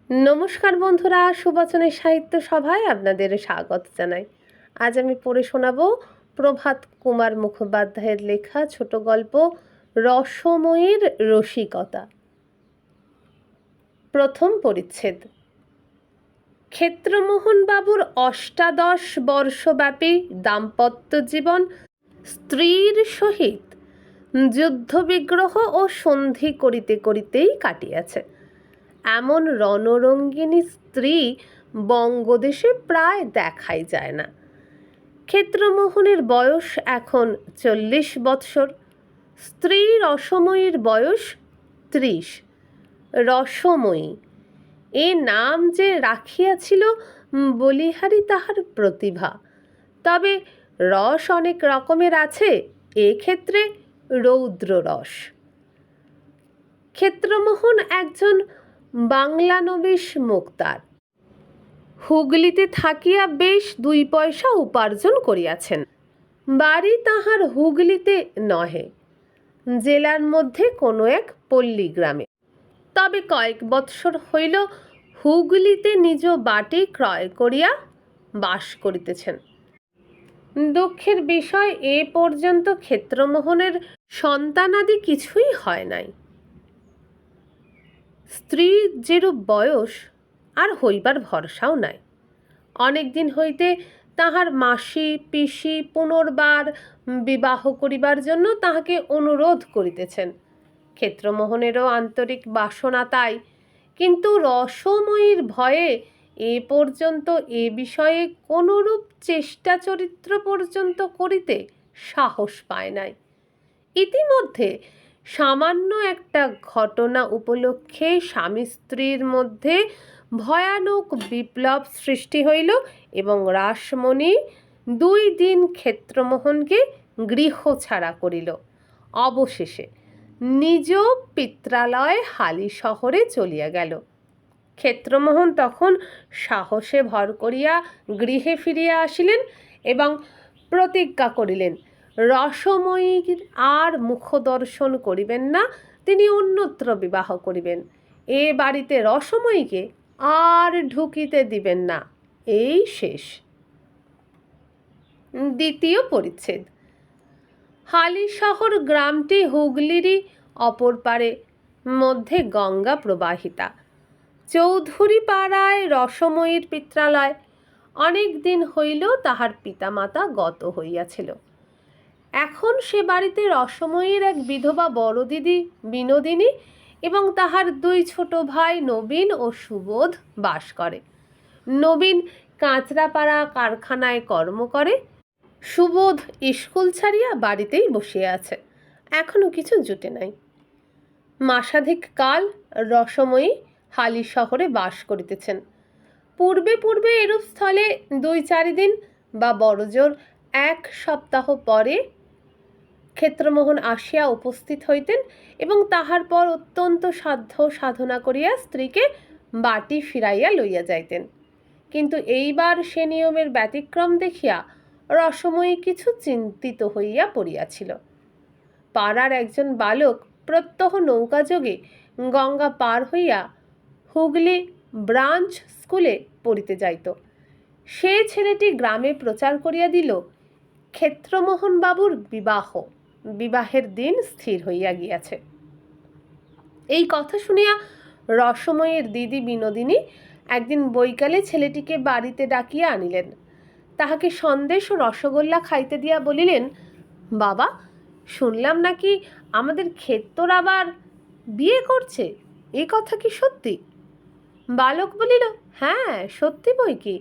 নমস্কার বন্ধুরা, সুবচনের সাহিত্য সভায় আপনাদের স্বাগত জানাই। আজ আমি পড়ে শোনাব প্রভাত কুমার মুখোপাধ্যায়ের লেখা ছোট গল্প রসময়ীর রসিকতা। প্রথম পরিচ্ছেদ। ক্ষেত্রমোহন বাবুর অষ্টাদশ বর্ষব্যাপী দাম্পত্য জীবন স্ত্রীর সহিত যুদ্ধবিগ্রহ ও সন্ধি করিতে করিতেই কাটিয়াছে। এমন রণরঙ্গিনী স্ত্রী বঙ্গদেশে প্রায় দেখাই যায় না। ক্ষেত্রমোহনের বয়স এখন 40 বৎসর, স্ত্রী রসময়ীর বয়স 30। রসময়ী এ নাম যে রাখিয়াছিল বলিহারি তাহার প্রতিভা। তবে রস অনেক রকমের আছে, এক্ষেত্রে রৌদ্র রস। ক্ষেত্রমোহন একজন বাংলানবিশ মুক্তার। হুগলিতে থাকিয়া বেশ 2 পয়সা উপার্জন করিয়াছেন। বাড়ি তাহার হুগলিতে নহে, জেলার মধ্যে কোনো এক পল্লী গ্রামে। তবে কয়েক বৎসর হইল হুগলিতে নিজ বাটি ক্রয় করিয়া বাস করিতেছেন। দুঃখের বিষয়, এ পর্যন্ত ক্ষেত্রমোহনের সন্তানাদি কিছুই হয় নাই। স্ত্রীর যেরূপ বয়স, আর হইবার ভরসাও নাই। অনেক দিন হইতে তাহার মাসি পিসি পুনর্বার বিবাহ করিবার জন্য তাহাকে অনুরোধ করিতেছেন। ক্ষেত্রমোহনেরও আন্তরিক বাসনা তাই, কিন্তু রসময়ীর ভয়ে এ পর্যন্ত এ বিষয়ে কোনরূপ চেষ্টা চরিত্র পর্যন্ত করিতে সাহস পায় নাই। ইতিমধ্যে সামান্য একটা ঘটনা উপলক্ষে স্বামী স্ত্রীর মধ্যে ভয়ানক বিপ্লব সৃষ্টি হইল এবং রাসমণি 2 দিন ক্ষেত্রমোহনকে গৃহ ছাড়া করিল। অবশেষে নিজ পিত্রালয় হালি শহরে চলিয়া গেল। ক্ষেত্রমোহন তখন সাহসে ভর করিয়া গৃহে ফিরিয়া আসিলেন এবং প্রতিজ্ঞা করিলেন রসময়ীর আর মুখদর্শন করিবেন না, তিনি অন্যত্র বিবাহ করিবেন। এ বাড়িতে রসময়ীকে আর ঢুকিতে দিবেন না। এই শেষ। দ্বিতীয় পরিচ্ছেদ। হালিশহর গ্রামটি হুগলিরই অপর পারে, মধ্যে গঙ্গা প্রবাহিতা। চৌধুরী পাড়ায় রসময়ীর পিত্রালয়। অনেক দিন হইল তাহার পিতামাতা গত হইয়াছিল। এখন সে বাড়িতে রসময়ীর এক বিধবা বড় দিদি বিনোদিনী এবং তাহার 2 ছোট ভাই নবীন ও সুবোধ বাস করে। নবীন কাঁচরাপাড়া কারখানায় কর্ম করে। সুবোধ স্কুল ছাড়িয়া বাড়িতেই বসিয়া আছে, এখনো কিছু জুটে নাই। মাসাধিক কাল রসময়ী হালি শহরে বাস করিতেছেন। পূর্বে পূর্বে এরূপ স্থলে 2-4 দিন বা বড়জোর 1 সপ্তাহ পরে ক্ষেত্রমোহন আসিয়া উপস্থিত হইতেন এবং তাহার পর অত্যন্ত সাধ্য সাধনা করিয়া স্ত্রীকে বাটি ফিরাইয়া লইয়া যাইতেন। কিন্তু এইবার সে নিয়মের ব্যতিক্রম দেখিয়া রসময়ী কিছু চিন্তিত হইয়া পড়িয়াছিল। পাড়ার একজন বালক প্রত্যহ নৌকাযোগে গঙ্গা পার হইয়া হুগলি ব্রাঞ্চ স্কুলে পড়িতে যাইত। সে ছেলেটি গ্রামে প্রচার করিয়া দিল ক্ষেত্রমোহন বাবুর বিবাহের দিন স্থির হইয়া গিয়াছে। এই কথা শুনিয়া রসময়ীর দিদি বিনোদিনী একদিন বৈকালে ছেলেটিকে বাড়িতে ডাকিয়া আনিলেন। তাহাকে সন্দেশ ও রসগোল্লা খাইতে দিয়া বলিলেন, বাবা, শুনলাম নাকি আমাদের ক্ষেত্র আবার বিয়ে করছে, এ কথা কি সত্যি? বালক বলিল, হ্যাঁ সত্যি বই কি।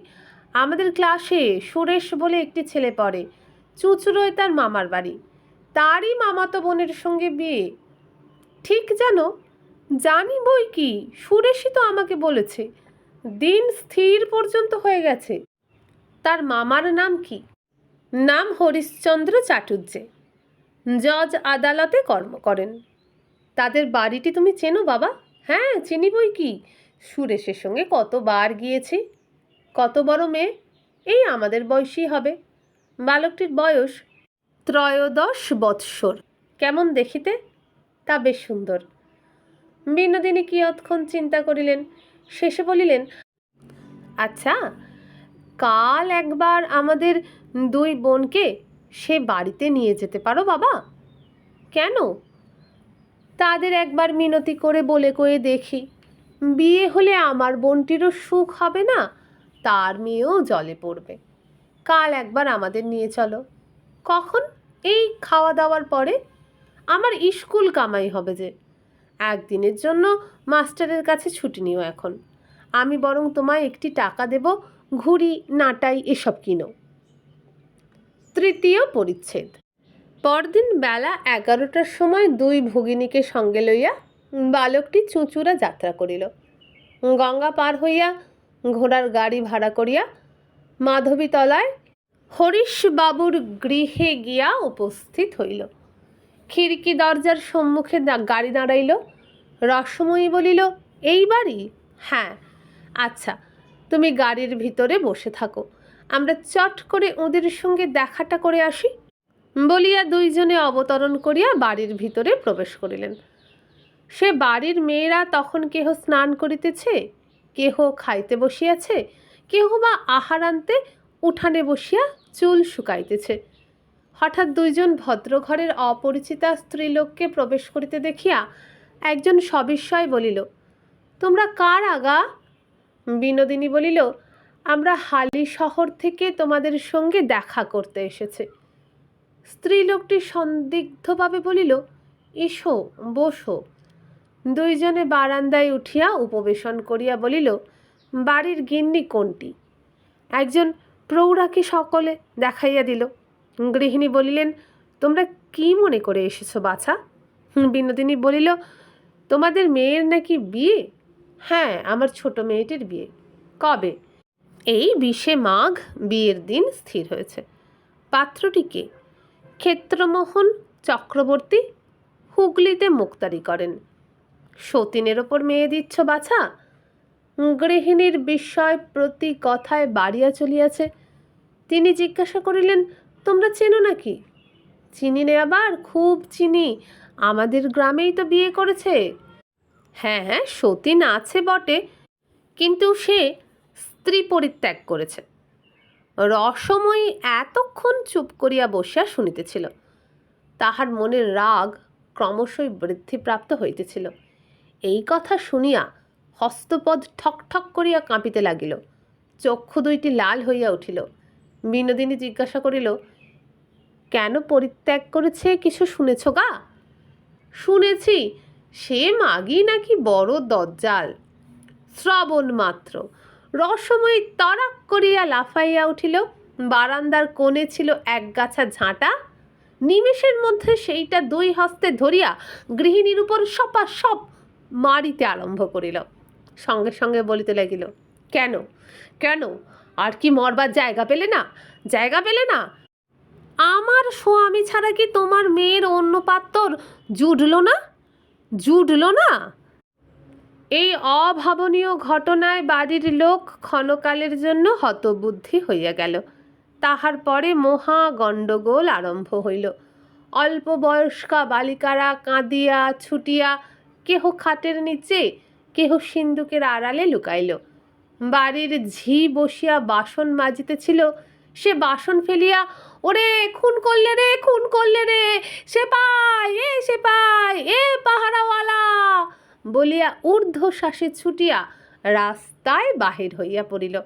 আমাদের ক্লাসে সুরেশ বলে একটি ছেলে পড়ে, চুঁচুড়োয় তার মামার বাড়ি। তারই মামাতো বোনের সঙ্গে বিয়ে। ঠিক জানো? জানি বই কি, সুরেশই তো আমাকে বলেছে। দিন স্থির পর্যন্ত হয়ে গেছে। তার মামার নাম কি? নাম হরিশ্চন্দ্র চাটুর্যে, জজ আদালতে কর্ম করেন। তাদের বাড়িটি তুমি চেনো বাবা? হ্যাঁ চিনি বই কি, সুরেশের সঙ্গে কতবার গিয়েছি। কত বড় মেয়ে? এই আমাদের বয়সী হবে। বালকটির বয়স 13 বৎসর। কেমন দেখিতে? তা বেশ সুন্দর। বিনোদিনী কিয়ৎক্ষণ চিন্তা করিলেন, শেষে বলিলেন, আচ্ছা, কাল একবার আমাদের দুই বোনকে সে বাড়িতে নিয়ে যেতে পারো বাবা? কেন? তাদের একবার মিনতি করে বলে কয়ে দেখি, বিয়ে হলে আমার বোনটিরও সুখ হবে না, তার মেয়েও জলে পড়বে। কাল একবার আমাদের নিয়ে চলো। কখন? এই খাওয়া দাওয়ার পরে। আমার স্কুল কামাই হবে যে। একদিনের জন্য মাস্টারের কাছে ছুটি নিও এখন। আমি বরং তোমায় একটি টাকা দেব, ঘুড়ি নাটাই এসব কিনো। তৃতীয় পরিচ্ছেদ। পরদিন বেলা 11টার সময় দুই ভগিনীকে সঙ্গে লইয়া বালকটি চুঁচুড়া যাত্রা করিল। গঙ্গা পার হইয়া ঘোড়ার গাড়ি ভাড়া করিয়া মাধবীতলায় হরিশবাবুর গৃহে গিয়া উপস্থিত হইল। খিড়কি দরজার সম্মুখে গাড়ি দাঁড়াইল। রসময়ী বলিল, এই বাড়ি? হ্যাঁ। আচ্ছা, তুমি গাড়ির ভিতরে বসে থাকো, আমরা চট করে ওদের সঙ্গে দেখাটা করে আসি বলিয়া দুইজনে অবতরণ করিয়া বাড়ির ভিতরে প্রবেশ করিলেন। সে বাড়ির মেয়েরা তখন কেহ স্নান করিতেছে, কেহ খাইতে বসিয়াছে, কেহ বা আহার আনতে উঠানে বসিয়া চুল শুকাইতেছে। হঠাৎ দুইজন ভদ্রঘরের অপরিচিতা স্ত্রীলোককে প্রবেশ করিতে দেখিয়া একজন সবিস্ময় বলিল, তোমরা কার আগা? বিনোদিনী বলিল, আমরা হালি শহর থেকে তোমাদের সঙ্গে দেখা করতে এসেছে। স্ত্রীলোকটি সন্দিগ্ধভাবে বলিল, এসো, বসো। দুইজনে বারান্দায় উঠিয়া উপবেশন করিয়া বলিল, বাড়ির গিন্নি কোনটি? একজন প্রৌঢ়াকে সকলে দেখাইয়া দিল। গৃহিণী বলিলেন, তোমরা কি মনে করে এসেছো বাছা? বিনোদিনী বলিল, তোমাদের মেয়ের নাকি বিয়ে? হ্যাঁ, আমার ছোট মেয়েটির বিয়ে। কবে? এই 20 মাঘ বিয়ের দিন স্থির হয়েছে। পাত্রটি কে? ক্ষেত্রমোহন চক্রবর্তী, হুগলিতে মুক্তারি করেন। সতীনের ওপর মেয়ে দিচ্ছ বাছা? গৃহিণীর বিস্ময় প্রতি কথায় বাড়িয়া চলিয়াছে। তিনি জিজ্ঞাসা করিলেন, তোমরা চেনো নাকি? চিনি নে আবার, খুব চিনি, আমাদের গ্রামেই তো বিয়ে করেছে। হ্যাঁ হ্যাঁ, সতীন আছে বটে, কিন্তু সে স্ত্রী পরিত্যাগ করেছে। রসময়ী এতক্ষণ চুপ করিয়া বসিয়া শুনিতেছিল। তাহার মনের রাগ ক্রমশই বৃদ্ধিপ্রাপ্ত হইতেছিল। এই কথা শুনিয়া হস্তপদ ঠক ঠক করিয়া কাঁপিতে লাগিল, চক্ষু দুইটি লাল হইয়া উঠিল। বিনোদিনী জিজ্ঞাসা করিল, কেন পরিত্যাগ করেছে কিছু শুনেছ গা? শুনেছি, সে মাগি নাকি বড় দজ্জাল। শ্রবণ মাত্র রসময়ী তরাক করিয়া লাফাইয়া উঠিল। বারান্দার কোণে ছিল একগাছা ঝাঁটা। নিমেষের মধ্যে সেইটা দুই হস্তে ধরিয়া গৃহিণীর উপর সপাসপ মারিতে আরম্ভ করিল। সঙ্গে সঙ্গে বলিতে লাগিল, কেন কেন, আর কি মরবার জায়গা পেলে না? জায়গা পেলে না? আমার স্বামী ছাড়া কি তোমার মেয়ের অন্য পাত্তর জুটল না? জুটল না? এই অভাবনীয় ঘটনায় বাড়ির লোক ক্ষণকালের জন্য হতবুদ্ধি হইয়া গেল। তাহার পরে মহা গণ্ডগোল আরম্ভ হইল। অল্প বয়স্কা বালিকারা কাঁদিয়া ছুটিয়া কেহ খাটের নিচে, কেহ সিন্দুকের আড়ালে লুকাইল। বাড়ির ঝি বসিয়া বাসন মাজিতেছিল, সে বাসন ফেলিয়া, ওরে খুন করলে রে, খুন করলে রে, সেপাই এ, সেপাই এ, পাহারাওয়ালা বলিয়া ঊর্ধ্বশ্বাসে ছুটিয়া রাস্তায় বাহির হইয়া পড়িল।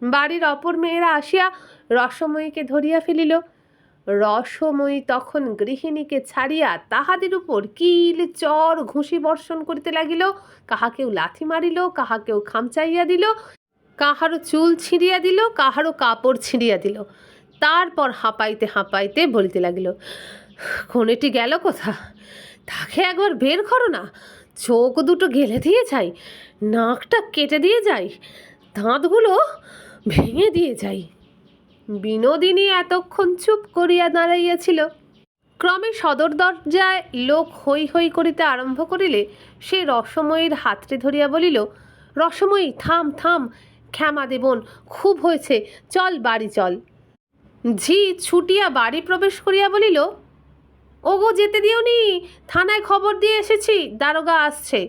বাড়ির অপর মেয়েরা আসিয়া রসময়ীকে ধরিয়া ফেলিল। রসময়ী তখন গৃহিণীকে ছাড়িয়া তাহাদের উপর কিল চর ঘুষি বর্ষণ করিতে লাগিল। কাহাকেও লাথি মারিল, কাহাকেও খামচাইয়া দিল, কাহারও চুল ছিঁড়িয়া দিল, কাহারও কাপড় ছিঁড়িয়া দিল। তারপর হাঁপাইতে হাঁপাইতে বলিতে লাগিল, কনেটি গেল কোথা? তাকে একবার বের করো না, চোখ দুটো গেলে দিয়ে যাই, নাকটা কেটে দিয়ে যাই, দাঁতগুলো ভেঙে দিয়ে যাই। বিনোদিনী এতক্ষণ চুপ করিয়া দাঁড়াইয়াছিল। ক্রমে সদর দরজায় লোক হৈ হৈ করিতে আরম্ভ করিলে সে রসময়ীর হাতটি ধরিয়া বলিল, রসময়ী থাম থাম, ক্ষমা দেবন, খুব হয়েছে, চল বাড়ি চল। ঝি ছুটিয়া বাড়ি প্রবেশ করিয়া বলিল, ওগো যেতে দিওনি, থানায় খবর দিয়ে এসেছি, দারোগা আসছে।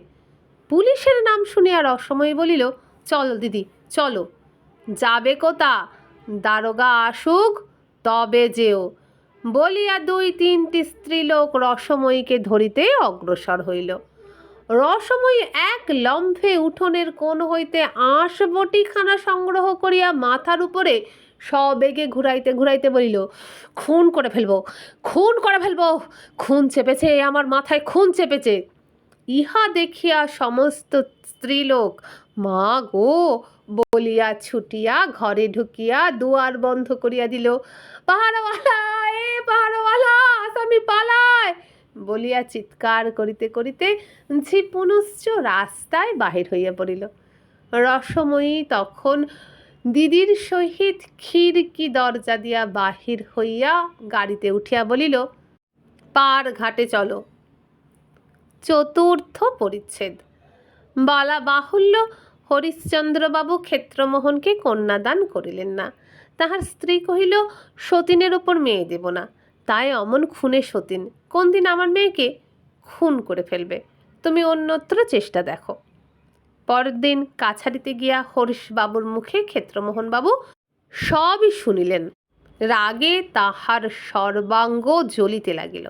পুলিশের নাম শুনিয়া রসময়ী বলিল, চলো দিদি চলো। যাবে কোথা? দারোগা আসুক তবে যেও, বলিয়া 2-3টি স্ত্রীলোক রসময়ীকে ধরিতে অগ্রসর হইল। রসময়ী এক লম্ফে উঠোনের কোণ হইতে আঁশবটিখানা সংগ্রহ করিয়া মাথার উপরে সবেগে ঘুরাইতে ঘুরাইতে বলিল, খুন করে ফেলবো, খুন করে ফেলবো, খুন চেপেছে আমার মাথায়, খুন চেপেছে। ইহা দেখিয়া সমস্ত স্ত্রীলোক মা গো বলিয়া ছুটিয়া ঘরে ঢুকিয়া দুয়ার বন্ধ করিয়া দিল। পাহাড়ওয়ালা, এ পাহাড়ওয়ালা, আসামি পালায় বলিয়া চিৎকার করিতে করিতে ঝিপুনুশ্চ রাস্তায় বাহির হইয়া পড়িল। রসময়ী তখন দিদির সহিত খিড়কি দরজা দিয়া বাহির হইয়া গাড়িতে উঠিয়া বলিল, পার ঘাটে চলো। চতুর্থ পরিচ্ছেদ। বলা বাহুল্য, হরিশ্চন্দ্রবাবু ক্ষেত্রমোহনকে কন্যাদান করিলেন না। তাহার স্ত্রী কহিল, সতীনের ওপর মেয়ে দেব না, তাই অমন খুনে সতীন কোন দিন আমার মেয়েকে খুন করে ফেলবে, তুমি অন্যত্র চেষ্টা দেখো। পরের দিন কাছারিতে গিয়া হরিশবাবুর মুখে ক্ষেত্রমোহনবাবু সবই শুনিলেন। রাগে তাহার সর্বাঙ্গ জ্বলিতে লাগিল।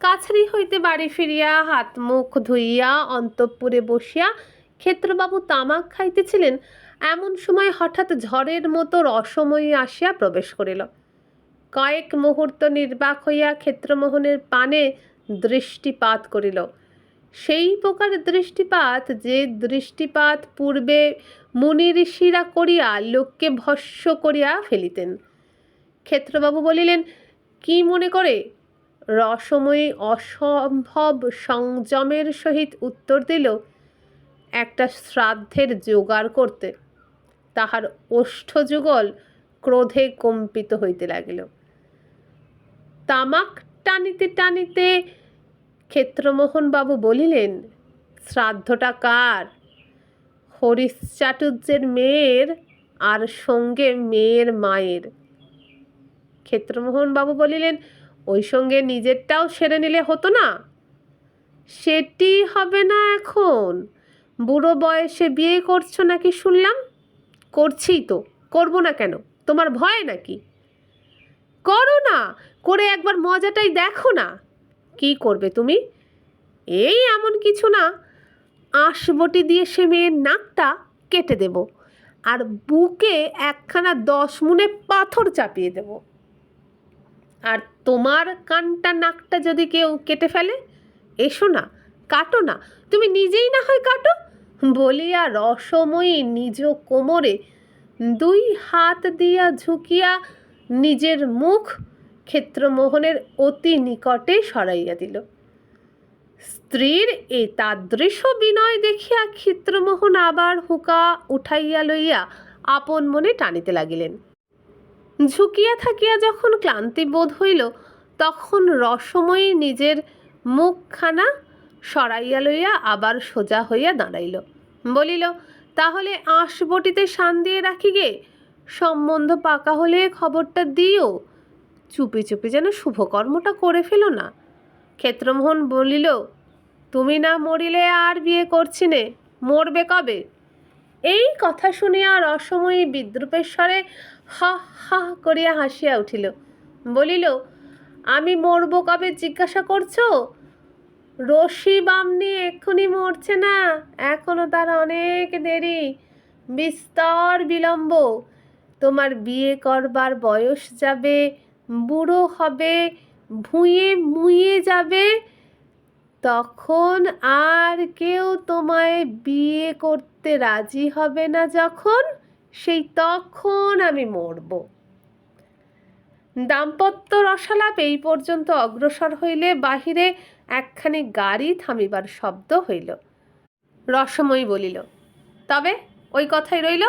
কাছারি হইতে বাড়ি ফিরিয়া হাত মুখ ধুইয়া অন্তঃপুরে বসিয়া ক্ষেত্রবাবু তামাক খাইতেছিলেন, এমন সময় হঠাৎ ঝড়ের মতো রসময়ী আসিয়া প্রবেশ করিল। কয়েক মুহূর্ত নির্বাক হইয়া ক্ষেত্রমোহনের পানে দৃষ্টিপাত করিল। সেই প্রকার দৃষ্টিপাত যে দৃষ্টিপাত পূর্বে মুনি ঋষিরা করিয়া লোককে ভস্য করিয়া ফেলিতেন। ক্ষেত্রবাবু বলিলেন, কি মনে করে? রসময়ী অসম্ভব সংযমের সহিত উত্তর দিল, একটা শ্রাদ্ধের জোগাড় করতে। তাহার ওষ্ঠযুগল ক্রোধে কম্পিত হইতে লাগিল। তামাক টানিতে টানিতে ক্ষেত্রমোহনবাবু বলিলেন, শ্রাদ্ধটা কার? হরিশ্চাটুর্যের মেয়ের, আর সঙ্গে মেয়ের মায়ের। ক্ষেত্রমোহনবাবু বলিলেন, ওই সঙ্গে নিজেরটাও সেরে নিলে হতো না? সেটি হবে না এখন। বুড়ো বয়সে বিয়ে করছো নাকি শুনলাম? করছি তো, করবো না কেন? তোমার ভয় নাকি? করো না, করে একবার মজাটাই দেখো না। কি করবে তুমি? এই এমন কিছু না, আঁশবটি দিয়ে সে মেয়ের নাকটা কেটে দেব, আর বুকে একখানা 10 মুনে পাথর চাপিয়ে দেব। আর তোমার কানটা নাকটা যদি কেউ কেটে ফেলে, এসো না, কাটো না, তুমি নিজেই না হয় কাটো বলিয়া রসময়ী নিজ কোমরে 2 হাত দিয়া ঝুঁকিয়া নিজের মুখ ক্ষেত্রমোহনের অতি নিকটে সরাইয়া দিল। স্ত্রীর এই তাদৃশ বিনয় দেখিয়া ক্ষেত্রমোহন আবার হুকা উঠাইয়া লইয়া আপন মনে টানিতে লাগিলেন। ঝুঁকিয়া থাকিয়া যখন ক্লান্তি বোধ হইল, তখন রসময়ী নিজের মুখখানা সরাইয়া লইয়া আবার সোজা হইয়া দাঁড়াইল। বলিল, তাহলে আঁশবটিতে শান দিয়ে রাখি গে, সম্বন্ধ পাকা হলে খবরটা দিও, চুপি চুপি যেন শুভকর্মটা করে ফেলো না। ক্ষেত্রমোহন বলিল, তুমি না মরিলে আর বিয়ে করছি নে, মরবে কবে? এই কথা শুনিয়া রসময়ী বিদ্রূপের স্বরে হা হা করিয়া হাসিয়া উঠিল। বলিল, আমি মরব কবে জিজ্ঞাসা করছো? রশি বামনি এক্ষুনি মরছে না, এখনো তার অনেক দেরি, বিস্তর বিলম্ব। তোমার বিয়ে করবার বয়স যাবে, বুড়ো হবে, ভুঁয়ে মুয়ে যাবে, তখন আর কেউ তোমায় বিয়ে করতে রাজি হবে না, যখন সেই তখন আমি মরব। দাম্পত্য রসালাপ এই পর্যন্ত অগ্রসর হইলে বাহিরে একখানি গাড়ি থামিবার শব্দ হইল। রসময়ী বলিল, তবে ওই কথাই রইল,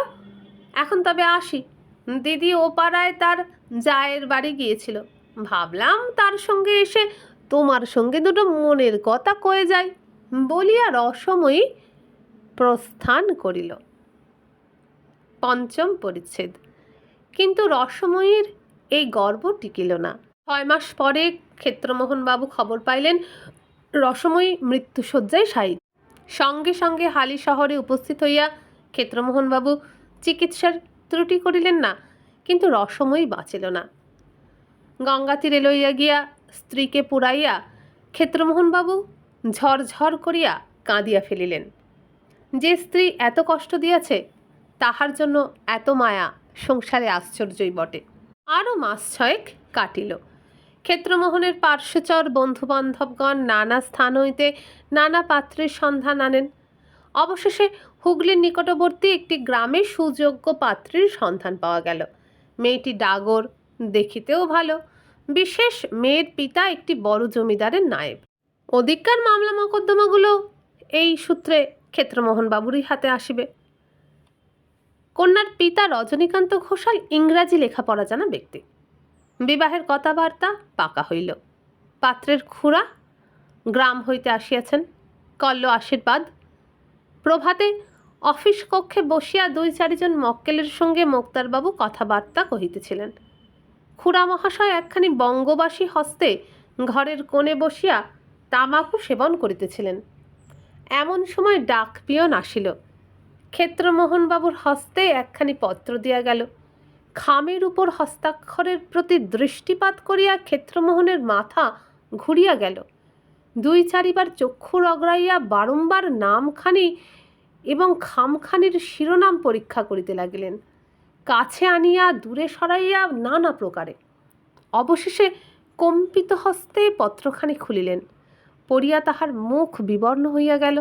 এখন তবে আসি। দিদি ও পাড়ায় তার জায়ের বাড়ি গিয়েছিল, ভাবলাম তার সঙ্গে এসে তোমার সঙ্গে দুটো মনের কথা কয়ে যায় বলিয়া রসময়ী প্রস্থান করিল। পঞ্চম পরিচ্ছেদ। কিন্তু রসময়ীর এই গর্ব টিকিল না। 6 মাস পরে ক্ষেত্রমোহনবাবু খবর পাইলেন রসময়ী মৃত্যুশয্যায় শায়িত। সঙ্গে সঙ্গে হালি শহরে উপস্থিত হইয়া ক্ষেত্রমোহনবাবু চিকিৎসার ত্রুটি করিলেন না, কিন্তু রসময়ী বাঁচিল না। গঙ্গা তীরে লইয়া গিয়া স্ত্রীকে পুরাইয়া ক্ষেত্রমোহনবাবু ঝরঝর করিয়া কাঁদিয়া ফেলিলেন। যে স্ত্রী এত কষ্ট দিয়াছে তাহার জন্য এত মায়া সংসারে আশ্চর্যই বটে। আরও মাস 6 কাটিল। ক্ষেত্রমোহনের পার্শ্বচর বন্ধুবান্ধবগণ নানা স্থান হইতে নানা পাত্রের সন্ধান আনেন। অবশেষে হুগলির নিকটবর্তী একটি গ্রামে সুযোগ্য পাত্রীর সন্ধান পাওয়া গেল। মেয়েটি ডাগর, দেখিতেও ভালো, বিশেষ মেয়ের পিতা একটি বড় জমিদারের নায়েব। ওদিককার মামলা মকদ্দমাগুলো এই সূত্রে ক্ষেত্রমোহনবাবুরই হাতে আসিবে। কন্যার পিতা রজনীকান্ত ঘোষাল ইংরাজি লেখাপড়া জানা ব্যক্তি। বিবাহের কথাবার্তা পাকা হইল। পাত্রের খুড়া গ্রাম হইতে আসিয়াছেন, করল আশীর্বাদ। প্রভাতে অফিস কক্ষে বসিয়া 2-4 জন মক্কেলের সঙ্গে মোক্তারবাবু কথাবার্তা কহিতেছিলেন। খুড়া মহাশয় একখানি বঙ্গবাসী হস্তে ঘরের কোণে বসিয়া তামাকু সেবন করিতেছিলেন। এমন সময় ডাক পিয়ন আসিল। ক্ষেত্রমোহনবাবুর হস্তে একখানি পত্র দিয়া গেল। খামের উপর হস্তাক্ষরের প্রতি দৃষ্টিপাত করিয়া ক্ষেত্রমোহনের মাথা ঘুরিয়া গেল। 2-4 বার চক্ষু রগড়াইয়া বারংবার নামখানি এবং খামখানির শিরোনাম পরীক্ষা করিতে লাগিলেন, কাছে আনিয়া দূরে সরাইয়া নানা প্রকারে। অবশেষে কম্পিত হস্তে পত্রখানি খুলিলেন। পড়িয়া তাহার মুখ বিবর্ণ হইয়া গেল।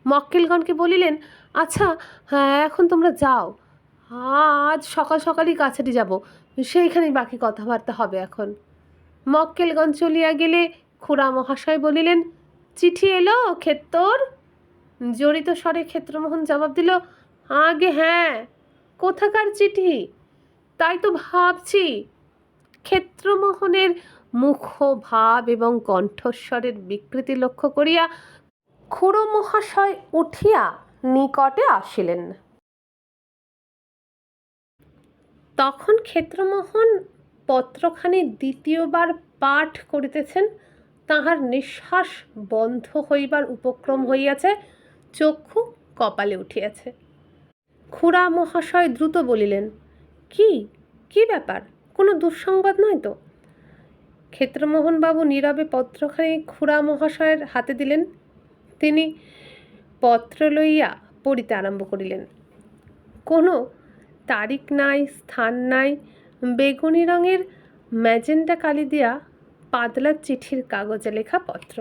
মক্কেলগণকে বলিলেন, আচ্ছা হ্যাঁ, এখন তোমরা যাও, আজ সকাল সকালই কাছারি যাব, সেইখানেই বাকি কথাবার্তা হবে এখন। মক্কেলগণ চলিয়া গেলে খুড়া মহাশয় বলিলেন, চিঠি এলো ক্ষেত্তর? জড়িত স্বরে ক্ষেত্রমোহন জবাব দিল, আগে হ্যাঁ। কোথাকার চিঠি? তাই তো ভাবছি। ক্ষেত্রমোহনের মুখভাব এবং কণ্ঠস্বরের বিকৃতি লক্ষ্য করিয়া খুড়ো মহাশয় উঠিয়া নিকটে আসিলেন। তখন ক্ষেত্রমোহন পত্রখানি দ্বিতীয়বার পাঠ করিতেছেন। তাহার নিঃশ্বাস বন্ধ হইবার উপক্রম হইয়াছে, চক্ষু কপালে উঠিয়াছে। খুড়া মহাশয় দ্রুত বলিলেন, কি কি ব্যাপার? কোনো দুঃসংবাদ নয় তো? ক্ষেত্রমোহনবাবু নীরবে পত্রখানি খুড়া মহাশয়ের হাতে দিলেন। তিনি পত্র লইয়া পড়িতে আরম্ভ করিলেন। কোনো তারিখ নাই, স্থান নাই, বেগুনি রঙের ম্যাজেন্টা কালি দিয়া পাতলা চিঠির কাগজে লেখা পত্র।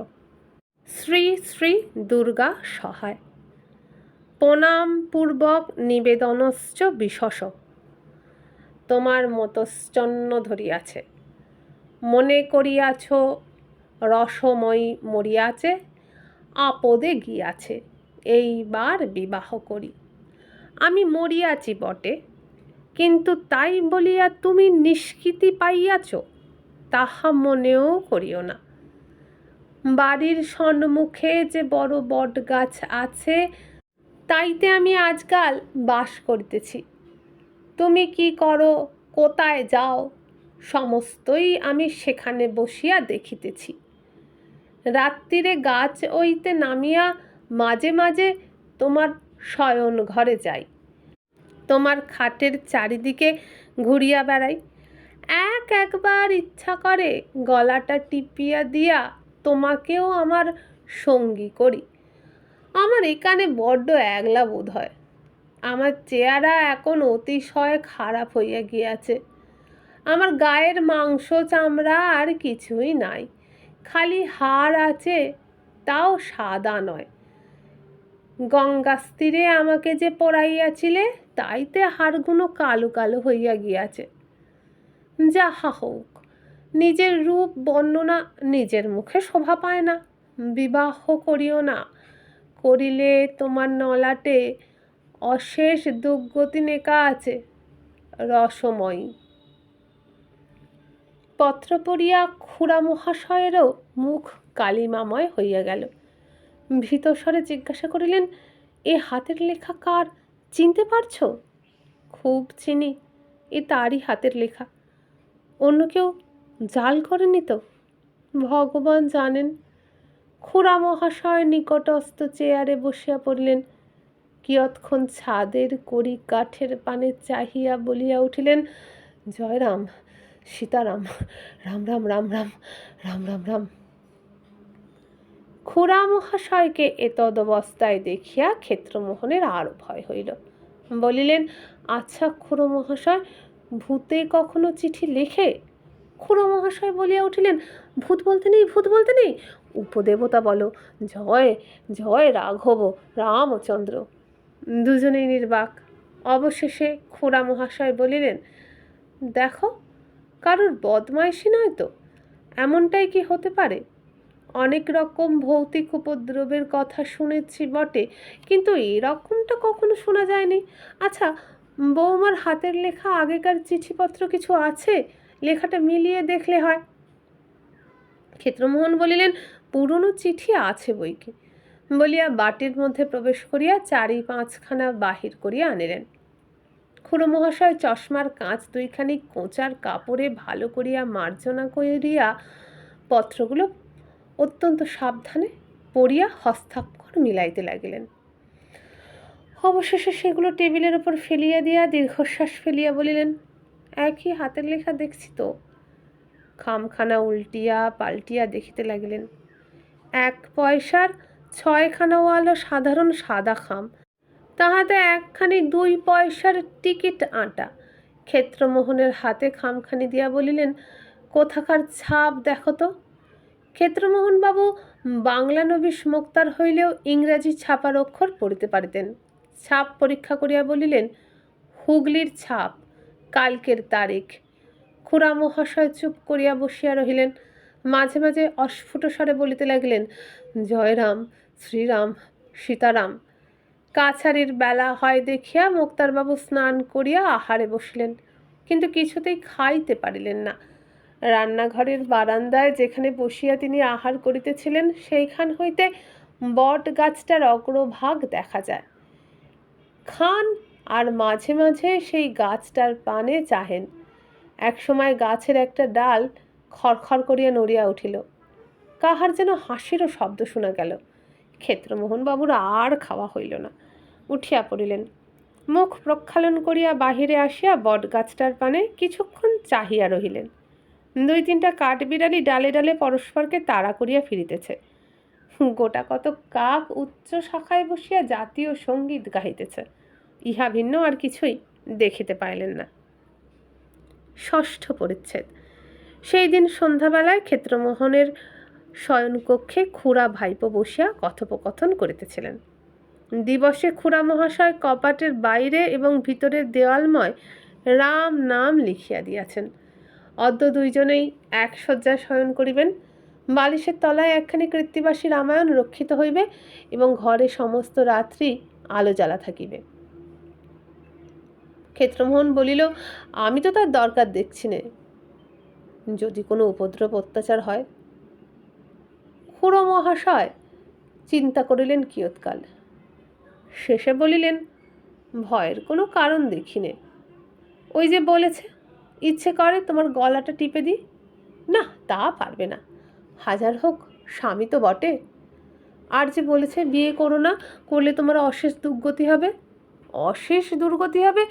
শ্রী শ্রী দুর্গা সহায়, প্রণামপূর্বক নিবেদনশ্চ বিশস, তোমার মতশ্চন্ন ধরিয়াছে, মনে করিয়াছ রসময়ী মরিয়াছে, আপদে গিয়াছে, এইবার বিবাহ করি। আমি মরিয়াছি বটে, কিন্তু তাই বলিয়া তুমি নিষ্কৃতি পাইয়াছ তাহা মনেও করিও না। বাড়ির সম্মুখে যে বড় বট গাছ আছে, তাইতে আমি আজকাল বাস করিতেছি। তুমি কি করো, কোথায় যাও, সমস্তই আমি সেখানে বসিয়া দেখিতেছি। রাত্রিরে গাছ হইতে নামিয়া মাঝে মাঝে তোমার শয়ন ঘরে যাই, তোমার খাটের চারিদিকে ঘুরিয়া বেড়াই। একবার ইচ্ছা করে গলাটা টিপিয়া দিয়া তোমাকেও আমার সঙ্গী করি। আমার এখানে বড্ড একলা বোধ হয়। আমার চেহারা এখন অতিশয় খারাপ হইয়া গিয়াছে। আমার গায়ের মাংস চামড়া আর কিছুই নাই, খালি হাড় আছে, তাও সাদা নয়। গঙ্গার তীরে আমাকে যে পড়াইয়াছিলে, তাইতে হাড়গুলো কালো কালো হইয়া গিয়াছে। যাহা হোক, নিজের রূপ বর্ণনা নিজের মুখে শোভা পায় না। বিবাহ করিও না, করিলে তোমার নলাটে অশেষ দুর্গতি নেকা আছে, রসময়ী। পত্র পড়িয়া খুড়া মহাশয়েরও মুখ কালিমাময় হইয়া গেল। ভীতস্বরে জিজ্ঞাসা করিলেন, এ হাতের লেখা কার, চিনতে পারছ? খুব চিনি, এ তারই হাতের লেখা। অন্য কেউ জাল করেনি তো? ভগবান জানেন। খুড়া মহাশয় নিকটস্থ চেয়ারে বসিয়া পড়িলেন। কিয়ৎক্ষণ ছাদের কড়ি কাঠের পানে চাহিয়া বলিয়া উঠিলেন, জয় রাম, সীতারাম, রাম রাম রাম রাম রাম রাম রাম। খুড়া মহাশয়কে এতদবস্থায় দেখিয়া ক্ষেত্রমোহনের আরও ভয় হইল। বলিলেন, আচ্ছা খুড়ো মহাশয়, ভূতে কখনো চিঠি লেখে? খুড়ো মহাশয় বলিয়া উঠিলেন, ভূত বলতে নেই, ভূত বলতে নেই, উপদেবতা বলো, জয় জয় রাঘব রামচন্দ্র। দুজনেই নির্বাক। অবশেষে খুড়া মহাশয় বলিলেন, দেখো, কারোর বদমাইশি নয় তো? এমনটাই কি হতে পারে? অনেক রকম ভৌতিক উপদ্রবের কথা শুনেছি বটে, কিন্তু এরকমটা কখনো শোনা যায়নি। আচ্ছা, বৌমার হাতের লেখা আগেকার চিঠিপত্র কিছু আছে? লেখাটা মিলিয়ে দেখলে হয়। ক্ষেত্রমোহন বলিলেন, পুরনো চিঠি আছে বই কি, বলিয়া বাটির মধ্যে প্রবেশ করিয়া 4-5খানা বাহির করিয়া আনিলেন। খুড়ো মহাশয় চশমার কাঁচ দুইখানি কোঁচার কাপড়ে ভালো করিয়া মার্জনা করিয়া পত্রগুলো অত্যন্ত সাবধানে পড়িয়া হস্তাক্ষর মিলাইতে লাগিলেন। অবশেষে সেগুলো টেবিলের ওপর ফেলিয়া দিয়া দীর্ঘশ্বাস ফেলিয়া বলিলেন, একই হাতের লেখা দেখছি তো। খামখানা উল্টিয়া পাল্টিয়া দেখিতে লাগিলেন। 1 পয়সার 6খানাওয়ালা সাধারণ সাদা খাম, তাহাতে একখানি 2 পয়সার টিকিট আঁটা। ক্ষেত্রমোহনের হাতে খামখানি দিয়া বলিলেন, কোথাকার ছাপ দেখো তো। ক্ষেত্রমোহনবাবু বাংলানবিশ মোক্তার হইলেও ইংরাজি ছাপার অক্ষর পড়িতে পারিতেন। ছাপ পরীক্ষা করিয়া বলিলেন, হুগলির ছাপ, কালকের তারিখ। খুড়া মহাশয় চুপ করিয়া বসিয়া রহিলেন। মাঝে মাঝে অস্ফুট স্বরে বলিতে লাগিলেন, জয় রাম, শ্রীরাম, সীতারাম। কাছারির বেলা হয় দেখিয়া মোক্তারবাবু স্নান করিয়া আহারে বসিলেন, কিন্তু কিছুতেই খাইতে পারিলেন না। রান্নাঘরের বারান্দায় যেখানে বসিয়া তিনি আহার করিতেছিলেন, সেইখান হইতে বট গাছটার অগ্রভাগ দেখা যায়। খান আর মাঝে মাঝে সেই গাছটার পানে চাহেন। একসময় গাছের একটা ডাল খড়খড় করিয়া নড়িয়া উঠিল। কাহার যেন হাসিরও শব্দ শোনা গেল। ক্ষেত্রমোহনবাবুর আর খাওয়া হইল না, উঠিয়া পড়িলেন। মুখ প্রক্ষালন করিয়া বাহিরে আসিয়া বট গাছটার পানে কিছুক্ষণ চাহিয়া রহিলেন। 2-3টা কাঠবিড়ালি ডালে ডালে পরস্পরকে তাড়া করিয়া ফিরিতেছে। গোটা কত কাক উচ্চ শাখায় বসিয়া জাতীয় সঙ্গীত গাহিতেছে। ইহা ভিন্ন আর কিছুই দেখিতে পাইলেন না। 6ষ্ঠ পরিচ্ছেদ। সেই দিন সন্ধ্যাবেলায় ক্ষেত্রমোহনের শয়নকক্ষে খুড়া ভাইপো বসিয়া কথোপকথন করিতেছিলেন। দিবসে খুড়া মহাশয় কপাটের বাইরে এবং ভিতরের দেওয়ালময় রাম নাম লিখিয়া দিয়াছেন। অদ্য দুইজনেই এক শয্যায় শয়ন করিবেন। বালিশের তলায় একখানি কৃত্তিবাসী রামায়ণ রক্ষিত হইবে এবং ঘরে সমস্ত রাত্রি আলো জ্বালা থাকিবে। ক্ষেত্রমোহন বলিল, আমি তো তার দরকার দেখছি নে, যদি কোনো উপদ্রব অত্যাচার হয়। খুড়ো মহাশয় চিন্তা করিলেন কিয়ৎকাল, শেষে বলিলেন, ভয়ের কোনো কারণ দেখি নে। ওই যে বলেছে, ইচ্ছে করে তোমার গলাটা টিপে দিই। না, তা পারবে না, হাজার হোক স্বামী তো বটে। আর যে বলেছে, বিয়ে করো না, করলে তোমার অশেষ দুর্গতি হবে। অশেষ দুর্গতি হবে,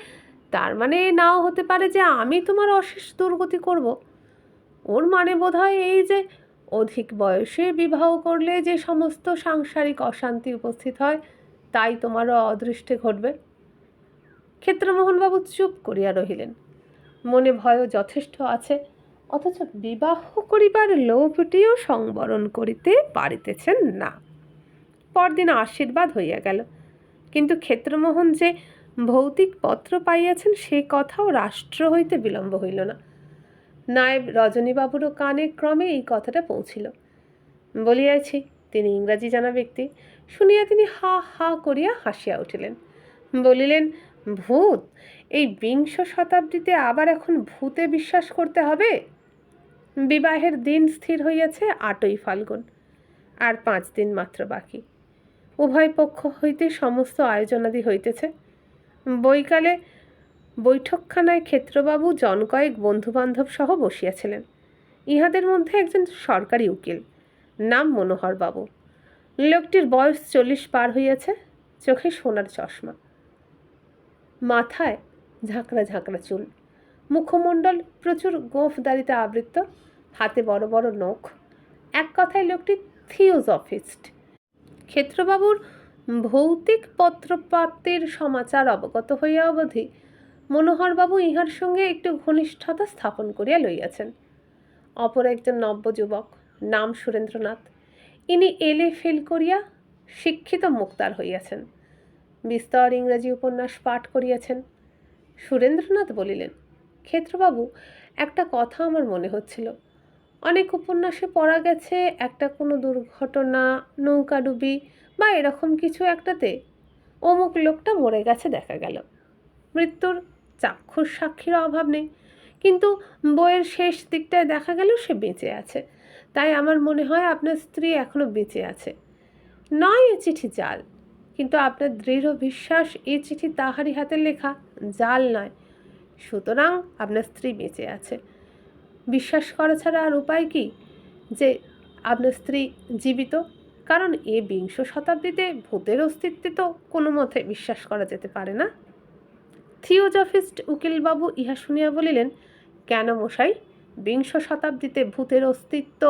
তার মানে নাও হতে পারে যে আমি তোমার অশেষ দুর্গতি করব। ওর মানে বোধহয় এই যে অধিক বয়সে বিবাহ করলে যে সমস্ত সাংসারিক অশান্তি উপস্থিত হয়, তাই তোমারও অদৃষ্টে ঘটবে। ক্ষেত্রমোহনবাবু চুপ করিয়া রহিলেন। মনে ভয়ও যথেষ্ট আছে, অথচ বিবাহ করিবার লোভটিও সংবরণ করিতে পারিতেছেন না। পরদিন আশীর্বাদ হইয়া গেল, কিন্তু ক্ষেত্রমোহন যে ভৌতিক পত্র পাইয়াছেন সে কথাও রাষ্ট্র হইতে বিলম্ব হইল না। নায়েব রজনীবাবুরও কানে ক্রমে এই কথাটা পৌঁছিল। বলিয়াছি, তিনি ইংরাজি জানা ব্যক্তি। শুনিয়া তিনি হা হা করিয়া হাসিয়া উঠিলেন। বলিলেন, ভূত? এই 20 শতাব্দীতে আবার এখন ভূতে বিশ্বাস করতে হবে? বিবাহের দিন স্থির হইয়াছে 8ই ফাল্গুন, আর 5 দিন মাত্র বাকি। উভয় পক্ষ হইতে সমস্ত আয়োজনাদি হইতেছে। বৈকালে বৈঠকখানায় ক্ষেত্রবাবু জনকয়েক বন্ধুবান্ধব সহ বসিয়াছিলেন। ইহাদের মধ্যে একজন সরকারি উকিল, নাম মনোহরবাবু। লোকটির বয়স 40 পার হইয়াছে, চোখে সোনার চশমা, মাথায় ঝাঁকড়া ঝাঁকড়া চুল, মুখমণ্ডল প্রচুর গোঁফ দাড়িতে আবৃত, হাতে বড় বড় নখ। এক কথায় লোকটি থিওজফিস্ট। ক্ষেত্রবাবুর ভৌতিক পত্রপ্রাপ্তির সমাচার অবগত হইয়া অবধি মনোহরবাবু ইহার সঙ্গে একটু ঘনিষ্ঠতা স্থাপন করিয়া লইয়াছেন। অপর একজন নব্যযুবক, নাম সুরেন্দ্রনাথ, ইনি এলে ফেল করিয়া শিক্ষিত মুক্তার হইয়াছেন, বিস্তর ইংরেজি উপন্যাস পাঠ করিয়াছেন। সুরেন্দ্রনাথ বলিলেন, ক্ষেত্রবাবু, একটা কথা আমার মনে হচ্ছিল। অনেক উপন্যাসে পড়া গেছে একটা কোনো দুর্ঘটনা, নৌকাডুবি বা এরকম কিছু একটাতে অমুক লোকটা মরে গেছে দেখা গেল। মৃত্যুর চাক্ষুষ সাক্ষীর অভাব নেই, কিন্তু বইয়ের শেষ দিকটায় দেখা গেল সে বেঁচে আছে। তাই আমার মনে হয় আপনার স্ত্রী এখনো বেঁচে আছে। নয় এ চিঠি জাল, কিন্তু আপনার দৃঢ় বিশ্বাস এ চিঠি তাহারই হাতের লেখা, জাল নয়। সুতরাং আপনার স্ত্রী বেঁচে আছে। বিশ্বাস করা ছাড়া আর উপায় কি যে আপনার স্ত্রী জীবিত? কারণ এ বিংশ শতাব্দীতে ভূতের অস্তিত্বে তো কোনো মতে বিশ্বাস করা যেতে পারে না। থিওজফিস্ট উকিলবাবু ইহা শুনিয়া বলিলেন, কেন মশাই, বিংশ শতাব্দীতে ভূতের অস্তিত্ব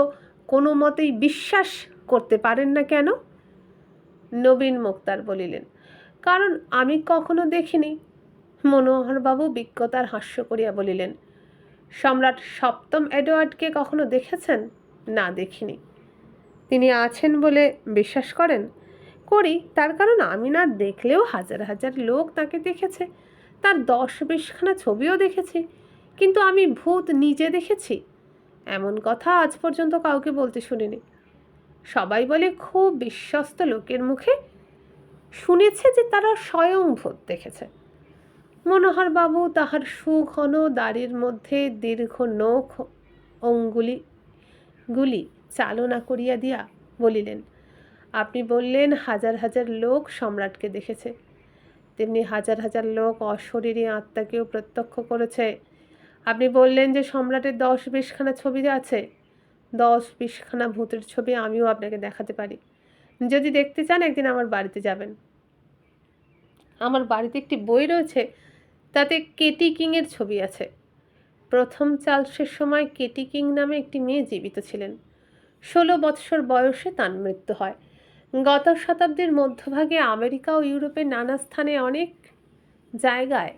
কোনো মতেই বিশ্বাস করতে পারেন না কেন? নবীন মুক্তার বলিলেন, কারণ আমি কখনো দেখিনি। মনোহরবাবু বিজ্ঞতার হাস্য করিয়া বলিলেন, সম্রাট সপ্তম এডওয়ার্ডকে কখনো দেখেছেন? না, দেখিনি। তিনি আছেন বলে বিশ্বাস করেন? করি, তার কারণ আমি না দেখলেও হাজার হাজার লোক তাকে দেখেছে, তার 10-20খানা ছবিও দেখেছি, কিন্তু আমি ভূত নিজে দেখেছি এমন কথা আজ পর্যন্ত কাউকে বলতে শুনিনি। সবাই বলে খুব বিশ্বস্ত লোকের মুখে শুনেছে যে তারা স্বয়ং ভূত দেখেছে। মনোহরবাবু তাহার সুঘন দাড়ির মধ্যে দীর্ঘ নখ অঙ্গুলিগুলি চালনা করিয়া দিয়া বলিলেন, আপনি বললেন হাজার হাজার লোক সম্রাটকে দেখেছে, তেমনি হাজার হাজার লোক অশরীরী আত্মাকেও প্রত্যক্ষ করেছে। আপনি বললেন যে সম্রাটের 10-20খানা ছবি আছে। 10-20খানা ভূতের ছবি আমিও আপনাকে দেখাতে পারি। যদি দেখতে চান একদিন আমার বাড়িতে যাবেন। আমার বাড়িতে একটি বই রয়েছে, তাতে কেটি কিংয়ের ছবি আছে। প্রথম চার্লসের সময় কেটি কিং নামে একটি মেয়ে জীবিত ছিলেন। 16 বৎসর বয়সে তার মৃত্যু হয়। গত শতাব্দীর মধ্যভাগে আমেরিকা ও ইউরোপের নানা স্থানে অনেক জায়গায়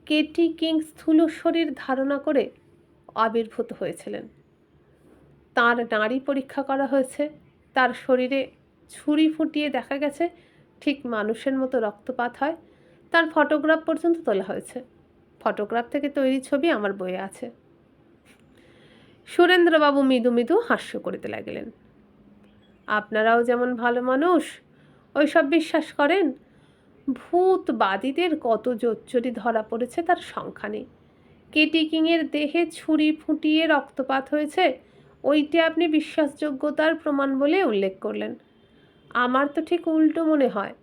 কেটি কিং স্থূল শরীর ধারণা করে আবির্ভূত হয়েছিলেন। তার নাড়ি পরীক্ষা করা হয়েছে, তার শরীরে ছুরি ফুটিয়ে দেখা গেছে ঠিক মানুষের মতো রক্তপাত হয়। তার ফটোগ্রাফ পর্যন্ত তোলা হয়েছে। ফটোগ্রাফ থেকে তৈরি ছবি আমার বইয়ে আছে। সুরেন্দ্রবাবু মৃদু মৃদু হাস্য করিতে লাগিলেন। আপনারাও যেমন ভালো মানুষ, ওইসব বিশ্বাস করেন। ভূতবাদীদের কত জোচ্চুরি ধরা পড়েছে তার সংখ্যা নেই। কেটি কিংয়ের দেহে ছুরি ফুটিয়ে রক্তপাত হয়েছে, ওইটি আপনি বিশ্বাসযোগ্যতার প্রমাণ বলে উল্লেখ করলেন। আমার তো ঠিক উল্টো মনে হয়।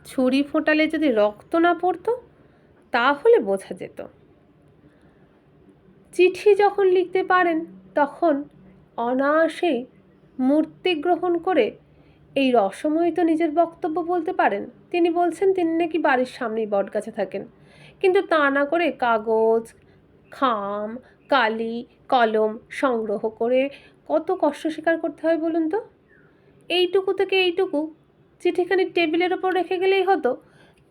ছুরি ফোটালে যদি রক্ত না পড়তো তাহলে বোঝা যেত। চিঠি যখন লিখতে পারেন তখন অনায়াসেই মূর্তি গ্রহণ করে এই রসময়ী তো নিজের বক্তব্য বলতে পারেন। তিনি বলছেন তিনি নাকি বাড়ির সামনেই বটগাছে থাকেন, কিন্তু তা না করে কাগজ, খাম, কালি, কলম সংগ্রহ করে কত কষ্ট স্বীকার করতে হয় বলুন তো। এইটুকু থেকে এইটুকু চিঠিখানি টেবিলের ওপর রেখে গেলেই হতো,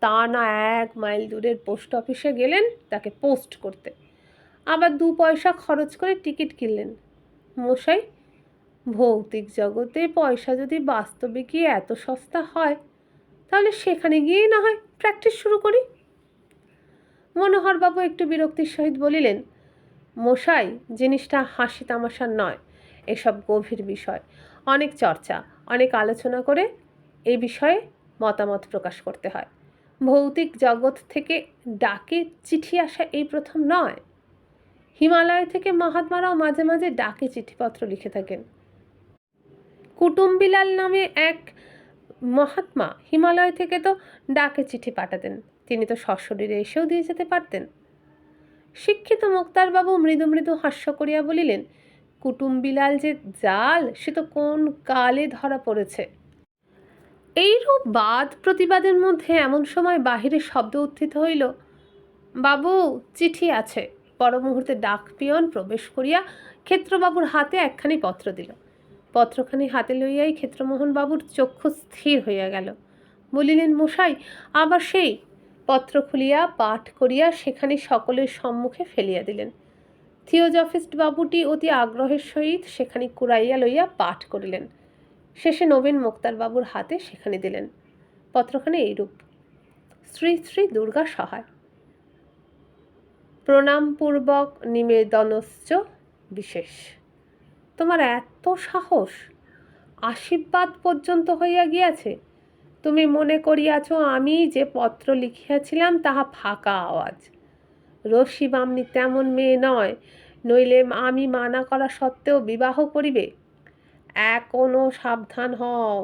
তা না 1 মাইল দূরের পোস্ট অফিসে গেলেন তাকে পোস্ট করতে, আবার 2 পয়সা খরচ করে টিকিট কিনলেন। মশাই, ভৌতিক জগতে পয়সা যদি বাস্তবে গিয়ে এত সস্তা হয়, তাহলে সেখানে গিয়েই না হয় প্র্যাকটিস শুরু করি। মনোহরবাবু একটু বিরক্তির সহিত বলিলেন, মশাই, জিনিসটা হাসি তামাশার নয়, এসব গভীর বিষয়, অনেক চর্চা, অনেক আলোচনা করে এই বিষয়ে মতামত প্রকাশ করতে হয়। ভৌতিক জগৎ থেকে ডাকে চিঠি আসা এই প্রথম নয়। হিমালয় থেকে মহাত্মারাও মাঝে মাঝে ডাকে চিঠিপত্র লিখে থাকেন। কুটুম্বিলাল নামে এক মহাত্মা হিমালয় থেকে তো ডাকে চিঠি পাঠাতেন, তিনি তো সশরীরে এসেও দিয়ে যেতে পারতেন। শিক্ষিত মুক্তারবাবু মৃদু মৃদু হাস্য করিয়া বলিলেন, কুটুম্বিলাল যে জাল সে তো কোন কালে ধরা পড়েছে, এইরূপ বাদ প্রতিবাদের মধ্যে এমন সময় বাহিরে শব্দ উত্থিত হইল, বাবু, চিঠি আছে। পর মুহূর্তে ডাক পিয়ন প্রবেশ করিয়া ক্ষেত্রবাবুর হাতে একখানি পত্র দিল। পত্রখানি হাতে লইয়াই ক্ষেত্রমোহন বাবুর চক্ষু স্থির হইয়া গেল। বলিলেন, মশাই, আবার সেই। পত্র খুলিয়া পাঠ করিয়া সেখানি সকলের সম্মুখে ফেলিয়া দিলেন। থিওজফিস্ট বাবুটি অতি আগ্রহের সহিত সেখানি কুড়াইয়া লইয়া পাঠ করিলেন। শেষে নবীন মুক্তার বাবুর হাতে সেখানি দিলেন। পত্রখানি এইরূপ: শ্রী শ্রী দুর্গা সহায়, প্রণামপূর্বক নিবেদনশ্চ বিশেষ। তোমার এত সাহস, আশীর্বাদ পর্যন্ত হইয়া গিয়াছে। তুমি মনে করিয়াছ আমি যে পত্র লিখিয়াছিলাম তাহা ফাঁকা আওয়াজ। রসি বামনি তেমন মেয়ে নয়, নইলে আমি মানা করা সত্ত্বেও বিবাহ করিবে। এখনো সাবধান হও,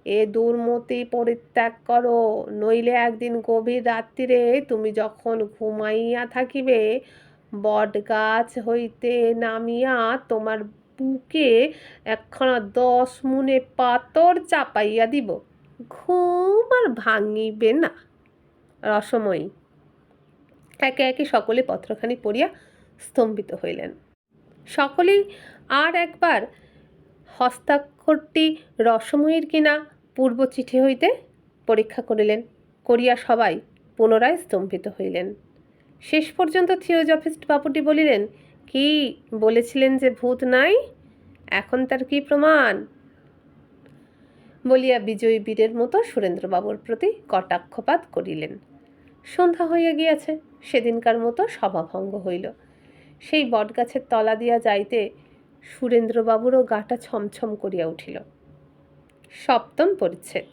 এ দুর্মতি পরিত্যাগ করো, নইলে একদিন গভীর রাত্রিরে তুমি যখন ঘুমাইয়া থাকিবে, বট গাছ হইতে নামিয়া তোমার বুকে একখানা 10 মুনে পাথর চাপাইয়া দিব। ঘুম আর ভাঙিবে না। রসময়ী। একে একে সকলে পত্রখানি পড়িয়া স্তম্ভিত হইলেন। সকলেই আর একবার হস্তাক্ষরটি রসময়ীর কিনা পূর্ব চিঠি হইতে পরীক্ষা করিলেন। করিয়া সবাই পুনরায় স্তম্ভিত হইলেন। শেষ পর্যন্ত থিওজফিস্ট বাবুটি বলিলেন, কি বলেছিলেন যে ভূত নাই? এখন তার কি প্রমাণ? বলিয়া বিজয়ী বীরের মতো সুরেন্দ্রবাবুর প্রতি কটাক্ষপাত করিলেন। সন্ধ্যা হইয়া গিয়াছে। সেদিনকার মতো সভাভঙ্গ হইল। সেই বটগাছের তলা দিয়া যাইতে সুরেন্দ্রবাবুরও গাটা ছমছম করিয়া উঠিল। 7ম পরিচ্ছেদ।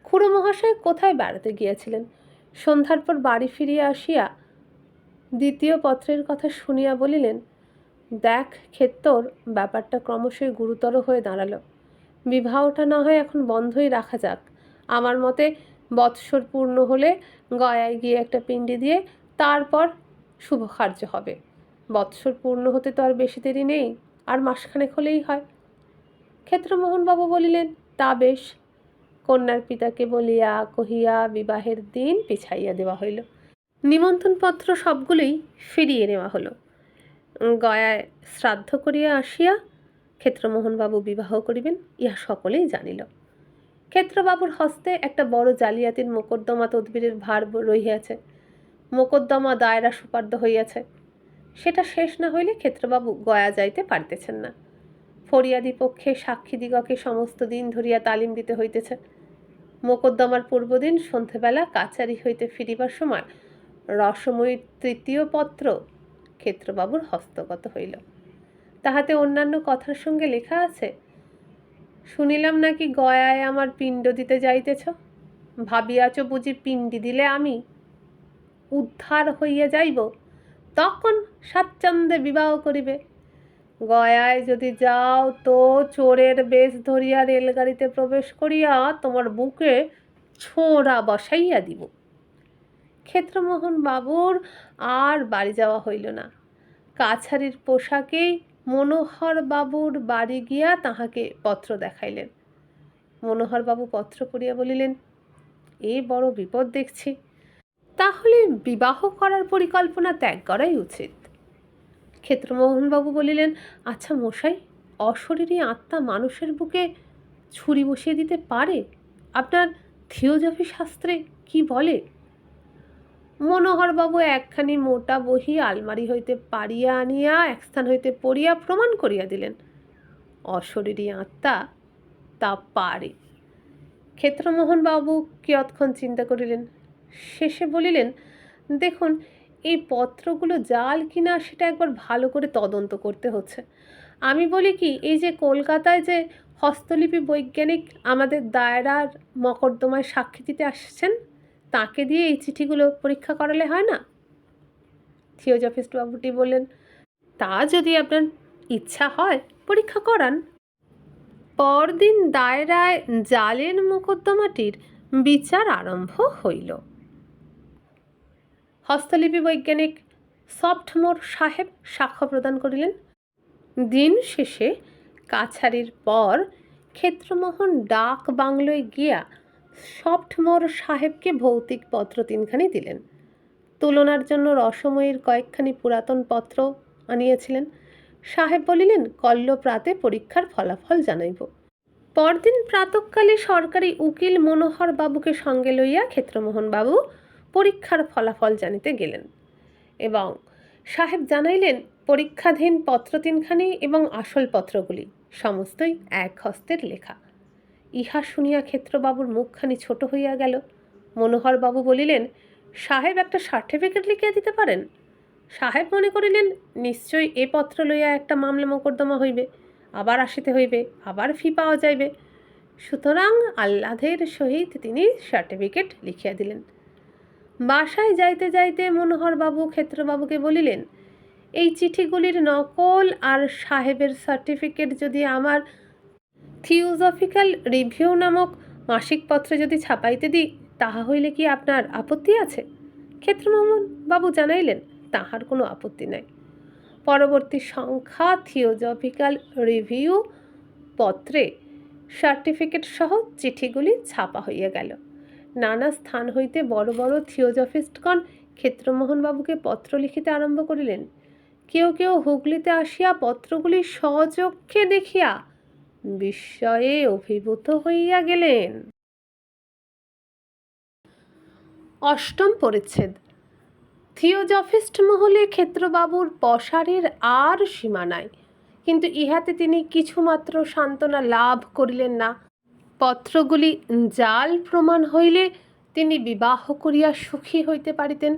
খুড়ো মহাশয় কোথায় বেড়াতে গিয়াছিলেন। সন্ধ্যার পর বাড়ি ফিরিয়া আসিয়া দ্বিতীয় পত্রের কথা শুনিয়া বলিলেন, দেখ ক্ষেত্তর, ব্যাপারটা ক্রমশই গুরুতর হয়ে দাঁড়ালো। বিবাহটা না হয় এখন বন্ধই রাখা যাক। আমার মতে বৎসর পূর্ণ হলে গয়ায় গিয়ে একটা পিণ্ডি দিয়ে তারপর শুভ কার্য হবে। বৎসর পূর্ণ হতে তো আর বেশি দেরি নেই, আর মাসখানেক হলেই হয়। ক্ষেত্রমোহনবাবু বলিলেন, তা বেশ। কন্যার পিতাকে বলিয়া কহিয়া বিবাহের দিন পিছাইয়া দেওয়া হইল। নিমন্ত্রণপত্র সবগুলোই ফিরিয়ে নেওয়া হলো। গয়ায় শ্রাদ্ধ করিয়া আসিয়া ক্ষেত্রমোহনবাবু বিবাহ করিবেন, ইহা সকলেই জানিল। ক্ষেত্রবাবুর হস্তে একটা বড় জালিয়াতির মোকদ্দমা তদবিরের ভার রহিয়াছে। মোকদ্দমা দায়রা সুপার্দ হইয়াছে। সেটা শেষ না হইলে ক্ষেত্রবাবু গয়া যাইতে পারিতেছেন না। ফরিয়াদি পক্ষে সাক্ষীদিগকে সমস্ত দিন ধরিয়া তালিম দিতে হইতেছে। মোকদ্দমার পূর্বদিন সন্ধ্যেবেলা কাছারি হইতে ফিরিবার সময় রসময়ীর 3য় পত্র ক্ষেত্রবাবুর হস্তগত হইল। তাহাতে অন্যান্য কথার সঙ্গে লেখা আছে, শুনিলাম নাকি গয়ায় আমার পিণ্ড দিতে যাইতেছ। ভাবিয়াছ বুঝি পিণ্ডি দিলে আমি উদ্ধার হইয়া যাইব, তখন স্বাচ্ছন্দ্যে বিবাহ করিবে। গয়ায় যদি যাও তো চোরের বেশ ধরিয়া রেলগাড়িতে প্রবেশ করিয়া তোমার বুকে ছোঁড়া বসাইয়া দিব। ক্ষেত্রমোহন বাবুর আর বাড়ি যাওয়া হইল না। কাছারির পোশাকেই মনোহর বাবুর বাড়ি গিয়া তাহাকে পত্র দেখাইলেন। মনোহরবাবু পত্র পড়িয়া বলিলেন, এ বড় বিপদ দেখছি। তাহলে বিবাহ করার পরিকল্পনা ত্যাগ করাই উচিত। ক্ষেত্রমোহনবাবু বলিলেন, আচ্ছা মশাই, অশরীরী আত্মা মানুষের বুকে ছুরি বসিয়ে দিতে পারে? আপনার থিওজফি শাস্ত্রে কি বলে? মনোহরবাবু একখানি মোটা বহি আলমারি হইতে পাড়িয়া আনিয়া এক স্থান হইতে পড়িয়া প্রমাণ করিয়া দিলেন, অশরীরী আত্মা তা পারে। ক্ষেত্রমোহনবাবু কিয়ৎক্ষণ চিন্তা করিলেন। শেষে বলিলেন, দেখুন, এই পত্রগুলো জাল কিনা সেটা একবার ভালো করে তদন্ত করতে হচ্ছে। আমি বলি কি, এই যে কলকাতায় যে হস্তলিপি বৈজ্ঞানিক আমাদের দায়রার মকদ্দমায় সাক্ষী দিতে আসছেন, তাকে দিয়ে এই চিঠিগুলো পরীক্ষা করালে হয় না? থিওজফিস্ট বাবুটি বললেন, তা যদি আপনার ইচ্ছা হয় পরীক্ষা করান। পরদিন দায়রায় জালের মোকদ্দমাটির বিচার আরম্ভ হইল। হস্তলিপি বৈজ্ঞানিক সফটমোর সাহেব সাক্ষ্য প্রদান করিলেন। দিন শেষে কাছারির পর ক্ষেত্রমোহন ডাক বাংলোয় গিয়া সফটমোর সাহেবকে ভৌতিক পত্র তিনখানি দিলেন। তুলনার জন্য রসময়ীর কয়েকখানি পুরাতন পত্র আনিয়াছিলেন। সাহেব বলিলেন, কল্য প্রাতে পরীক্ষার ফলাফল জানাইব। পরদিন প্রাতঃকালে সরকারি উকিল মনোহর বাবুকে সঙ্গে লইয়া ক্ষেত্রমোহন বাবু পরীক্ষার ফলাফল জানিতে গেলেন এবং সাহেব জানাইলেন পরীক্ষাধীন পত্র তিনখানি এবং আসল পত্রগুলি সমস্তই এক হস্তের লেখা। ইহা শুনিয়া ক্ষেত্রবাবুর মুখখানি ছোট হইয়া গেল। মনোহর বাবু বলিলেন, সাহেব একটা সার্টিফিকেট লিখিয়া দিতে পারেন? সাহেব মনে করিলেন নিশ্চয়ই এ পত্র লইয়া একটা মামলা মোকদ্দমা হইবে, আবার আসিতে হইবে, আবার ফি পাওয়া যাইবে। সুতরাং আহ্লাদের সহিত তিনি সার্টিফিকেট লিখিয়া দিলেন। বাসায় যাইতে যাইতে মনোহর বাবু ক্ষেত্রবাবুকে বলিলেন, এই চিঠিগুলির নকল আর সাহেবের সার্টিফিকেট যদি আমার থিওজফিক্যাল রিভিউ নামক মাসিক পত্রে যদি ছাপাইতে দিই, তাহা হইলে কি আপনার আপত্তি আছে? ক্ষেত্রমোহন বাবু জানাইলেন, তাহার কোনো আপত্তি নাই। পরবর্তী সংখ্যা থিওজফিক্যাল রিভিউ পত্রে সার্টিফিকেট সহ চিঠিগুলি ছাপা হইয়া গেল। নানা স্থান হইতে বড় বড় থিওজফিস্টগণ ক্ষেত্রমোহনবাবুকে পত্র লিখিতে আরম্ভ করিলেন। কেউ কেউ হুগলিতে আসিয়া পত্রগুলি স্বচক্ষে দেখিয়া বিস্ময়ে অভিভূত হইয়া গেলেন। অষ্টম পরিচ্ছেদ। থিওজফিস্ট মহলে ক্ষেত্রবাবুর পসারের আর সীমা নাই, কিন্তু ইহাতে তিনি কিছুমাত্র সান্ত্বনা লাভ করিলেন না। পত্রগুলি জাল প্রমাণ হইলে তিনি বিবাহ করিয়া সুখী হইতে পারিতেন,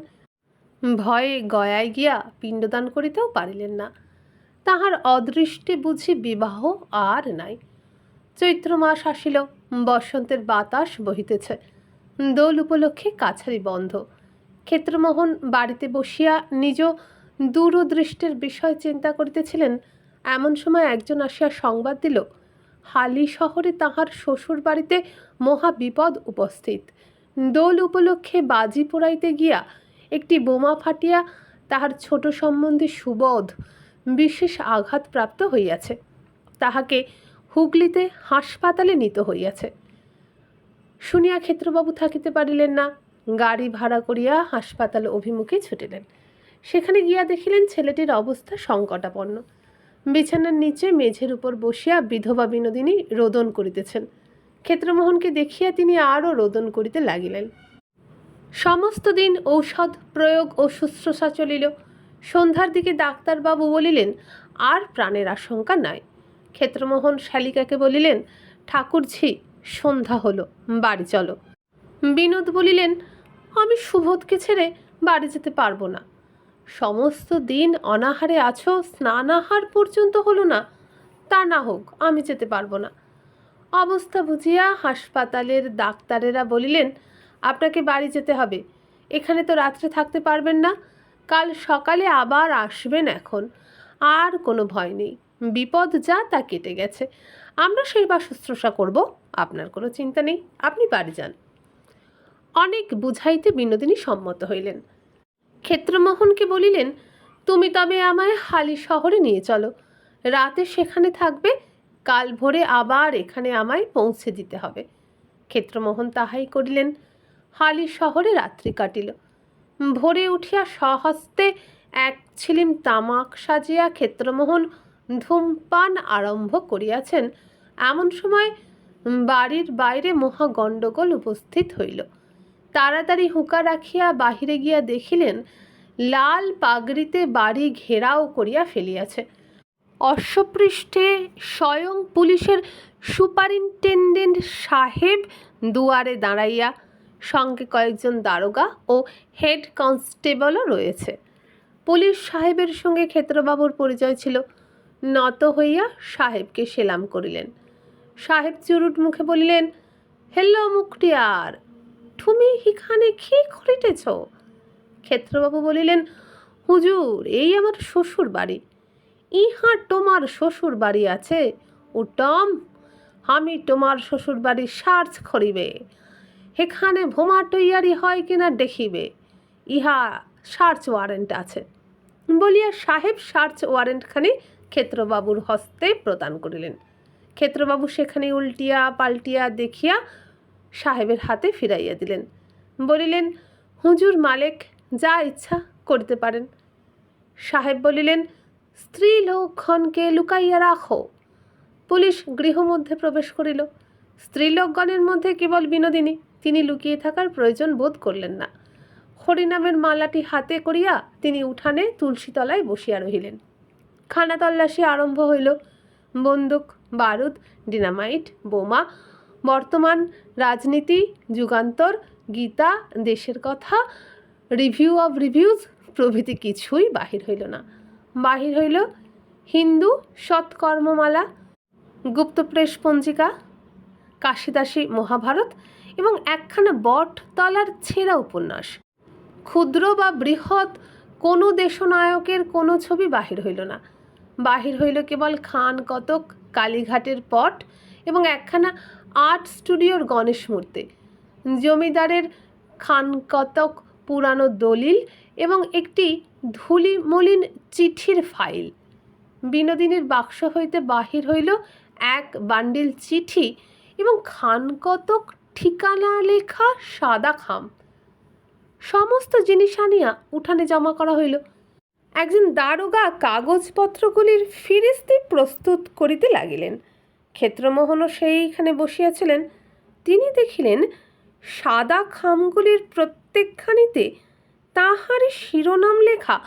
ভয়ে গয়ায় গিয়া পিণ্ডদান করিতেও পারিলেন না। তাহার অদৃষ্টে বুঝি বিবাহ আর নাই। চৈত্র মাস আসিল, বসন্তের বাতাস বহিতেছে, দোল উপলক্ষে কাছারি বন্ধ। ক্ষেত্রমোহন বাড়িতে বসিয়া নিজ দূরদৃষ্টির বিষয় চিন্তা করিতেছিলেন। এমন সময় একজন আসিয়া সংবাদ দিল, হালি শহরে তাহার শ্বশুর বাড়িতে মহা বিপদ উপস্থিত। দোল উপলক্ষে বাজি পোড়াইতে গিয়া একটি বোমা ফাটিয়া তাহার ছোট সম্বন্ধী সুবোধ বিশেষ আঘাতপ্রাপ্ত হইয়াছে। তাহাকে হুগলিতে হাসপাতালে নিতে হইয়াছে। শুনিয়া ক্ষেত্রবাবু থাকিতে পারিলেন না। গাড়ি ভাড়া করিয়া হাসপাতাল অভিমুখে ছুটিলেন। সেখানে গিয়া দেখিলেন ছেলেটির অবস্থা সংকটাপন্ন। বিছানার নিচে মেঝের উপর বসিয়া বিধবা বিনোদিনী রোদন করিতেছেন। ক্ষেত্রমোহনকে দেখিয়া তিনি আরও রোদন করিতে লাগিলেন। সমস্ত দিন ঔষধ প্রয়োগ ও শুশ্রূষা চলিল। সন্ধ্যার দিকে ডাক্তারবাবু বলিলেন, আর প্রাণের আশঙ্কা নাই। ক্ষেত্রমোহন শালিকাকে বলিলেন, ঠাকুরঝি, সন্ধ্যা হলো, বাড়ি চলো। বিনোদ বলিলেন, আমি সুবোধকে ছেড়ে বাড়ি যেতে পারবো না। সমস্ত দিন অনাহারে আছো, স্নানাহার পর্যন্ত হলো না। তা না হোক, আমি যেতে পারবো না। অবস্থা বুঝিয়া হাসপাতালের ডাক্তারেরা বলিলেন, আপনাকে বাড়ি যেতে হবে। এখানে তো রাত্রে থাকতে পারবেন না, কাল সকালে আবার আসবেন। এখন আর কোনো ভয় নেই, বিপদ যা তা কেটে গেছে। আমরা সেবা শুশ্রূষা করব, আপনার কোনো চিন্তা নেই, আপনি বাড়ি যান। অনেক বুঝাইতে বিনোদিনী সম্মত হইলেন। ক্ষেত্রমোহনকে বলিলেন, তুমি তবে আমায় হালি শহরে নিয়ে চলো, রাতে সেখানে থাকবে, কাল ভোরে আবার এখানে আমায় পৌঁছে দিতে হবে। ক্ষেত্রমোহন তাহাই করিলেন। হালি শহরে রাত্রি কাটিল। ভোরে উঠিয়া স্বহস্তে এক ছিলিম তামাক সাজিয়া ক্ষেত্রমোহন ধূমপান আরম্ভ করিয়াছেন, এমন সময় বাড়ির বাইরে মহা গণ্ডগোল উপস্থিত হইল। তাড়াতাড়ি হুঁকা রাখিয়া বাহিরে গিয়া দেখিলেন, লাল পাগড়িতে বাড়ি ঘেরাও করিয়া ফেলিয়াছে। অশ্বপৃষ্ঠে স্বয়ং পুলিশের সুপারিনটেন্ডেন্ট সাহেব দুয়ারে দাঁড়াইয়া, সঙ্গে কয়েকজন দারোগা ও হেড কনস্টেবলও রয়েছে। পুলিশ সাহেবের সঙ্গে ক্ষেত্রবাবুর পরিচয় ছিল। নত হইয়া সাহেবকে সেলাম করিলেন। সাহেব চুরুট মুখে বলিলেন, হেলো মুখটিয়ার, তুমি এখানে কি করিতেছ? ক্ষেত্রবাবু বলিলেন, হুজুর, এই আমার শ্বশুর বাড়ি। ইহা তোমার শ্বশুর বাড়ি আছে? উত্তম, আমি তোমার শ্বশুর বাড়ি সার্চ করিবে, এখানে বোমা তৈয়ারি হয় কিনা দেখিবে, ইহা সার্চ ওয়ারেন্ট আছে বলিয়া সাহেব সার্চ ওয়ারেন্টখানি ক্ষেত্রবাবুর হস্তে প্রদান করিলেন। ক্ষেত্রবাবু সেখানে উল্টিয়া পাল্টিয়া দেখিয়া সাহেবের হাতে ফিরাইয়া দিলেন। বলিলেন, হুজুর মালেক যা ইচ্ছা করিতে পারেন। সাহেব বলিলেন, স্ত্রী লোকগণকে লুকাইয়া রাখো। পুলিশ গৃহমধ্যে প্রবেশ করিল। স্ত্রীলোকগণের মধ্যে কেবল বিনোদিনী, তিনি লুকিয়ে থাকার প্রয়োজন বোধ করলেন না। হরিনামের মালাটি হাতে করিয়া তিনি উঠানে তুলসীতলায় বসিয়া রহিলেন। খানা তল্লাশি আরম্ভ হইল। বন্দুক, বারুদ, ডিনামাইট, বোমা, বর্তমান, রাজনীতি, যুগান্তর, গীতা, দেশের কথা, রিভিউ অব রিভিউজ প্রভৃতি কিছুই বাহির হইল না। বাহির হইল হিন্দু সৎকর্মমালা, গুপ্তপ্রেস পঞ্জিকা, কাশিদাসী মহাভারত এবং একখানা বটতলার ছেঁড়া উপন্যাস। ক্ষুদ্র বা বৃহৎ কোনো দেশনায়কের কোনো ছবি বাহির হইল না। বাহির হইল কেবল খান কতক কালীঘাটের পট এবং একখানা আর্ট স্টুডিওর গণেশ মূর্তি, জমিদারের খান কতক পুরানো দলিল এবং একটি ধুলি মলিন চিঠির ফাইল। বিনোদিনীর বাক্স হইতে বাহির হইল এক বান্ডিল চিঠি এবং খান কতক ঠিকানা লেখা সাদা খাম। সমস্ত জিনিস আনিয়া উঠানে জমা করা হইল। একজন দারোগা কাগজপত্রগুলির ফিরিস্তি প্রস্তুত করিতে লাগিলেন। ক্ষেত্রমোহনও সেইখানে বসিয়াছিলেন। তিনি দেখিলেন সাদা খামগুলির প্রত্যেকখানিতে তাহারই শিরোনাম লেখা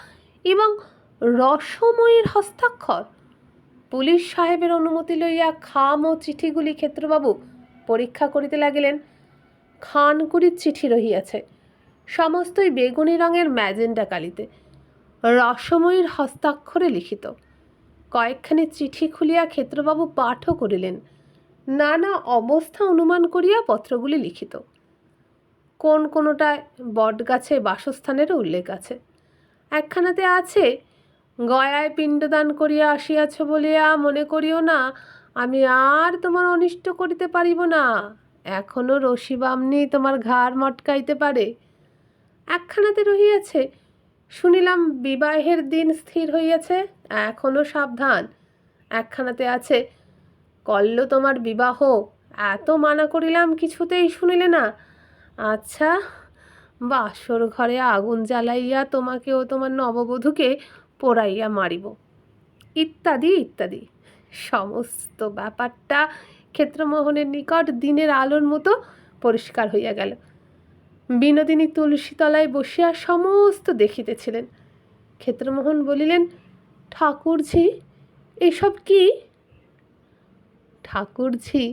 এবং রসময়ীর হস্তাক্ষর। পুলিশ সাহেবের অনুমতি লইয়া খাম ও চিঠিগুলি ক্ষেত্রবাবু পরীক্ষা করিতে লাগিলেন। খানকুড়ির চিঠি রহিয়াছে, সমস্তই বেগুনি রঙের ম্যাজেন্টা কালিতে, রসময়ীর হস্তাক্ষরে লিখিত। কয়েকখানি চিঠি খুলিয়া ক্ষেত্রবাবু পাঠও করিলেন। নানা অবস্থা অনুমান করিয়া পত্রগুলি লিখিত। কোনোটায় বটগাছে বাসস্থানেরও উল্লেখ আছে। একখানাতে আছে, গয়ায় পিণ্ডদান করিয়া আসিয়াছ বলিয়া মনে করিও না আমি আর তোমার অনিষ্ট করিতে পারিব না, এখনও রশি বামনি তোমার ঘাড় মটকাইতে পারে। একখানাতে রহিয়াছে, শুনিলাম বিবাহের দিন স্থির হইয়াছে, এখনও সাবধান। একখানাতে আছে, কল্ল তোমার বিবাহ, এত মানা করিলাম কিছুতেই শুনিলে না, আচ্ছা বাসর ঘরে আগুন জ্বালাইয়া তোমাকে ও তোমার নববধূকে পোড়াইয়া মারিব, ইত্যাদি ইত্যাদি। সমস্ত ব্যাপারটা ক্ষেত্রমোহনের নিকট দিনের আলোর মতো পরিষ্কার হইয়া গেল। বিনোদিনী তুলসীতলায় বসিয়া সমস্ত দেখিতেছিলেন। ক্ষেত্রমোহন বলিলেন, ঠাকুরঝি এসব কি? ঠাকুরঝি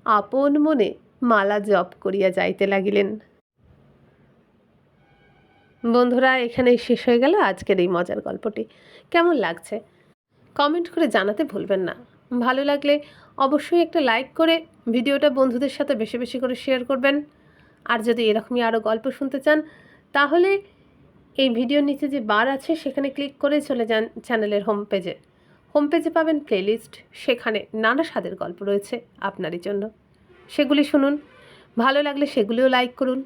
আপন মনে মালা জপ করিয়া যাইতে লাগিলেন। বন্ধুরা, এখানেই শেষ হয়ে গেল আজকের এই মজার গল্পটি। কেমন লাগছে কমেন্ট করে জানাতে ভুলবেন না। ভালো লাগলে অবশ্যই একটা লাইক করে ভিডিওটা বন্ধুদের সাথে বেশি বেশি করে শেয়ার করবেন। আর যদি এরকমই আরও গল্প শুনতে চান তাহলে এই ভিডিওর নিচে যে বার আছে সেখানে ক্লিক করে চলে যান চ্যানেলের হোম পেজে পাবেন প্লেলিস্ট, সেখানে নানা স্বাদের গল্প রয়েছে আপনারই জন্য, সেগুলি শুনুন। ভালো লাগলে সেগুলিও লাইক করুন।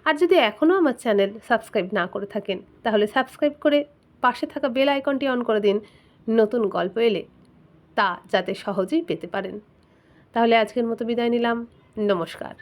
আর যদি এখনও আমার চ্যানেল সাবস্ক্রাইব না করে থাকেন তাহলে সাবস্ক্রাইব করে পাশে থাকা বেল আইকনটি অন করে দিন, নতুন গল্প এলে তা যাতে সহজেই পেতে পারেন। তাহলে আজকের মতো বিদায় নিলাম। নমস্কার।